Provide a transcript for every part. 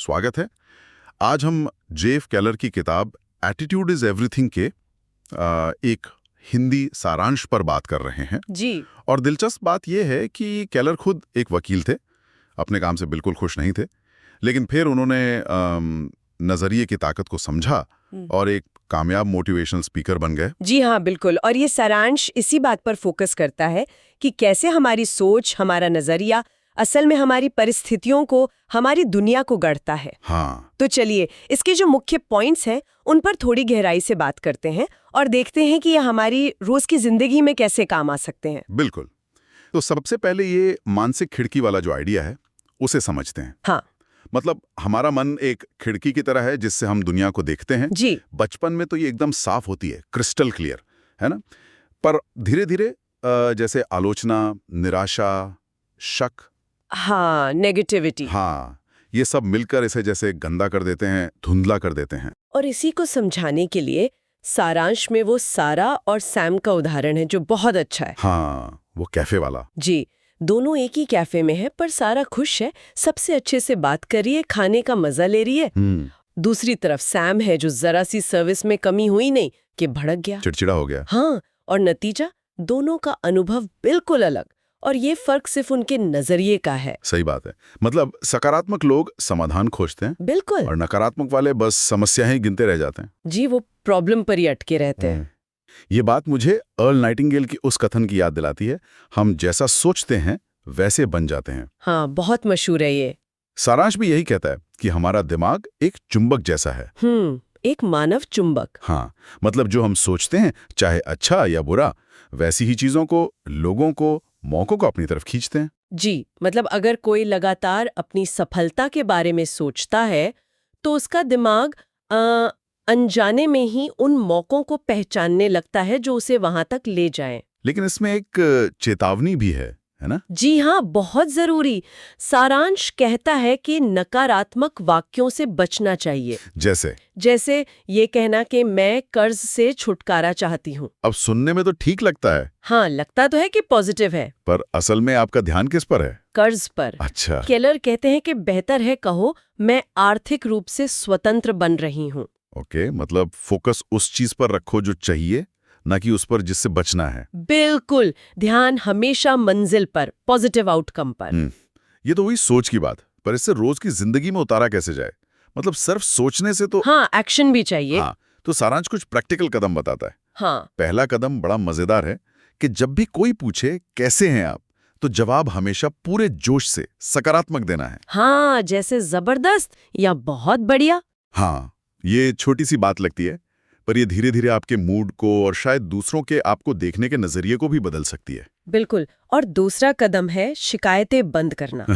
स्वागत है। आज हम जेफ केलर की किताब एटीट्यूड इज एवरीथिंग के एक हिंदी सारांश पर बात कर रहे हैं जी। और दिलचस्प बात यह है कि केलर खुद एक वकील थे, अपने काम से बिल्कुल खुश नहीं थे, लेकिन फिर उन्होंने नजरिए की ताकत को समझा और एक कामयाब मोटिवेशनल स्पीकर बन गए। जी हाँ, बिल्कुल। और ये सारांश इसी बात पर फोकस करता है कि कैसे हमारी सोच, हमारा नजरिया असल में हमारी परिस्थितियों को, हमारी दुनिया को गढ़ता है। हाँ, तो चलिए इसके जो मुख्य पॉइंट्स हैं उन पर थोड़ी गहराई से बात करते हैं और देखते हैं कि ये हमारी रोज की जिंदगी में कैसे काम आ सकते हैं। बिल्कुल। तो सबसे पहले ये मानसिक खिड़की वाला जो आइडिया है उसे समझते हैं। हाँ मतलब हमारा मन एक खिड़की की तरह है जिससे हम दुनिया को देखते हैं। जी। बचपन में तो ये एकदम साफ होती है, क्रिस्टल क्लियर, है ना? पर धीरे धीरे जैसे आलोचना, निराशा, शक, हाँ, नेगेटिविटी, हाँ, ये सब मिलकर इसे जैसे गंदा कर देते हैं, धुंधला कर देते हैं। और इसी को समझाने के लिए सारांश में वो सारा और सैम का उदाहरण है जो बहुत अच्छा है। हाँ, वो कैफे वाला। जी, दोनों एक ही कैफे में है पर सारा खुश है, सबसे अच्छे से बात कर रही है, खाने का मजा ले रही है। दूसरी तरफ सैम है जो जरा सी सर्विस में कमी हुई नहीं कि भड़क गया, चिड़चिड़ा हो गया। हाँ, और नतीजा दोनों का अनुभव बिल्कुल अलग, और ये फर्क सिर्फ उनके नजरिए का है। सही बात है। मतलब सकारात्मक लोग समाधान खोजते हैं बिल्कुल। और नकारात्मक वाले बस समस्याएं ही गिनते रह जाते हैं। जी, वो प्रॉब्लम पर ही अटके रहते हैं। ये बात मुझे अर्ल नाइटिंगेल की उस कथन की याद दिलाती है, हम जैसा सोचते हैं वैसे बन जाते हैं। हाँ, बहुत मशहूर है ये। सारांश भी यही कहता है कि हमारा दिमाग एक चुंबक जैसा है। एक मानव चुंबक। हाँ, मतलब जो हम सोचते हैं, चाहे अच्छा या बुरा, वैसी ही चीजों को, लोगों को, मौकों को अपनी तरफ खींचते हैं। जी, मतलब अगर कोई लगातार अपनी सफलता के बारे में सोचता है तो उसका दिमाग अनजाने में ही उन मौकों को पहचानने लगता है जो उसे वहां तक ले जाएं। लेकिन इसमें एक चेतावनी भी है ना? जी हाँ, बहुत जरूरी। सारांश कहता है कि नकारात्मक वाक्यों से बचना चाहिए। जैसे ये कहना कि मैं कर्ज से छुटकारा चाहती हूँ। अब सुनने में तो ठीक लगता है। हाँ, लगता तो है कि पॉजिटिव है, पर असल में आपका ध्यान किस पर है? कर्ज पर। अच्छा। केलर कहते हैं कि बेहतर है कहो मैं आर्थिक रूप से स्वतंत्र बन रही हूँ। ओके, मतलब फोकस उस चीज पर रखो जो चाहिए, ना कि उस पर जिससे बचना है। बिल्कुल, ध्यान हमेशा मंजिल पर, पॉजिटिव आउटकम पर। ये तो हुई सोच की बात, पर इससे रोज की जिंदगी में उतारा कैसे जाए? मतलब सिर्फ सोचने से तो हाँ, एक्शन भी चाहिए। हाँ, तो सारांश कुछ प्रैक्टिकल कदम बताता है। हाँ, पहला कदम बड़ा मजेदार है कि जब भी कोई पूछे कैसे हैं आप, तो जवाब हमेशा पूरे जोश से सकारात्मक देना है। हाँ, जैसे जबरदस्त या बहुत बढ़िया। हाँ, ये छोटी सी बात लगती है, पर ये धीरे धीरे आपके मूड को और शायद दूसरों के आपको देखने के नजरिए को भी बदल सकती है। बिल्कुल। और दूसरा कदम है शिकायतें बंद करना।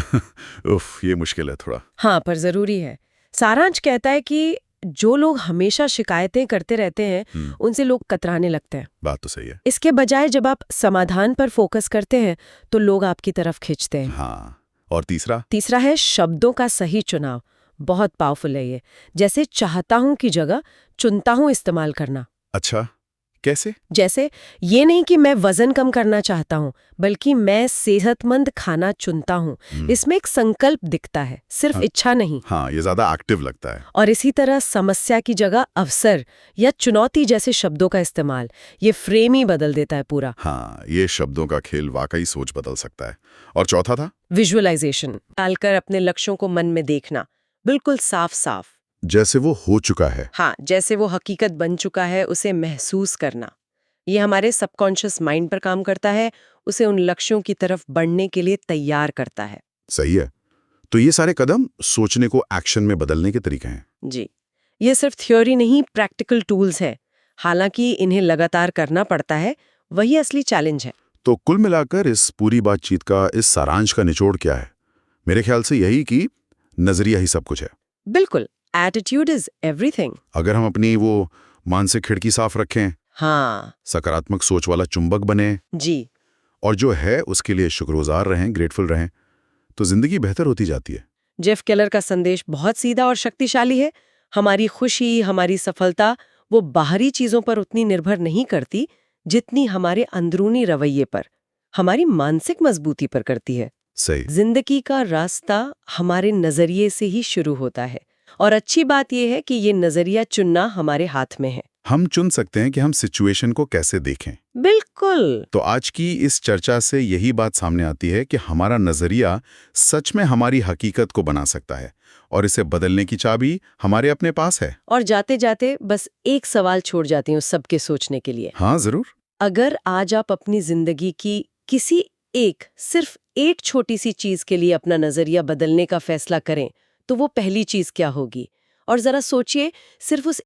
उफ, ये मुश्किल है थोड़ा। हाँ, पर जरूरी है। सारांश कहता है कि जो लोग हमेशा शिकायतें करते रहते हैं उनसे लोग कतराने लगते हैं। बात तो सही है। इसके बजाय जब आप समाधान पर फोकस करते हैं तो लोग आपकी तरफ खींचते हैं। हाँ, और तीसरा है शब्दों का सही चुनाव। बहुत पावरफुल है ये। जैसे चाहता हूं की जगह चुनता हूं इस्तेमाल करना। अच्छा, कैसे? जैसे ये नहीं कि मैं वजन कम करना चाहता हूं, बल्कि मैं सेहतमंद खाना चुनता हूं। इसमें एक संकल्प दिखता है, सिर्फ इच्छा नहीं। हाँ, ये ज्यादा एक्टिव लगता है। और इसी तरह समस्या की जगह अवसर या चुनौती जैसे शब्दों का इस्तेमाल, ये फ्रेम ही बदल देता है पूरा। हाँ, ये शब्दों का खेल वाकई सोच बदल सकता है। और चौथा था विजुअलाइजेशन, डालकर अपने लक्ष्यों को मन में देखना, बिल्कुल साफ साफ, जैसे वो हो चुका है। हाँ, जैसे वो हकीकत बन चुका है, उसे महसूस करना। ये हमारे सबकॉन्शियस माइंड पर काम करता है, उसे उन लक्ष्यों की तरफ बढ़ने के लिए तैयार करता है। सही है। तो ये सारे कदम सोचने को एक्शन में बदलने के तरीके हैं। जी, ये सिर्फ थ्योरी नहीं, प्रैक्टिकल टूल्स है। हालांकि इन्हें लगातार करना पड़ता है, वही असली चैलेंज है। तो कुल मिलाकर इस पूरी बातचीत का, इस सारांश का निचोड़ क्या है? मेरे ख्याल से यही कि नजरिया ही सब कुछ है। बिल्कुल, एटीट्यूड इज एवरीथिंग। अगर हम अपनी वो मानसिक खिड़की साफ रखें, हाँ, सकारात्मक सोच वाला चुंबक बने, जी, और जो है उसके लिए शुक्रगुजार रहें, ग्रेटफुल रहें, तो जिंदगी बेहतर होती जाती है। जेफ केलर का संदेश बहुत सीधा और शक्तिशाली है। हमारी खुशी, हमारी सफलता वो बाहरी चीजों पर उतनी निर्भर नहीं करती जितनी हमारे अंदरूनी रवैये पर, हमारी मानसिक मजबूती पर करती है। सही। जिंदगी का रास्ता हमारे नजरिए से ही शुरू होता है और अच्छी बात यह है कि ये नजरिया चुनना हमारे हाथ में है। हम चुन सकते हैं कि हम सिचुएशन को कैसे देखें। बिल्कुल। तो आज की इस चर्चा से यही बात सामने आती है कि हमारा नजरिया सच में हमारी हकीकत को बना सकता है और इसे बदलने की चाबी हमारे अपने पास है। और जाते जाते बस एक सवाल छोड़ जाती हूँ सबके सोचने के लिए। हाँ, जरूर। अगर आज आप अपनी जिंदगी की किसी सिर्फ एक छोटी सी चीज के लिए अपना नजरिया बदलने का फैसला करें, तो वो पहली चीज क्या होगी? और जरा सोचिए, सिर्फ उस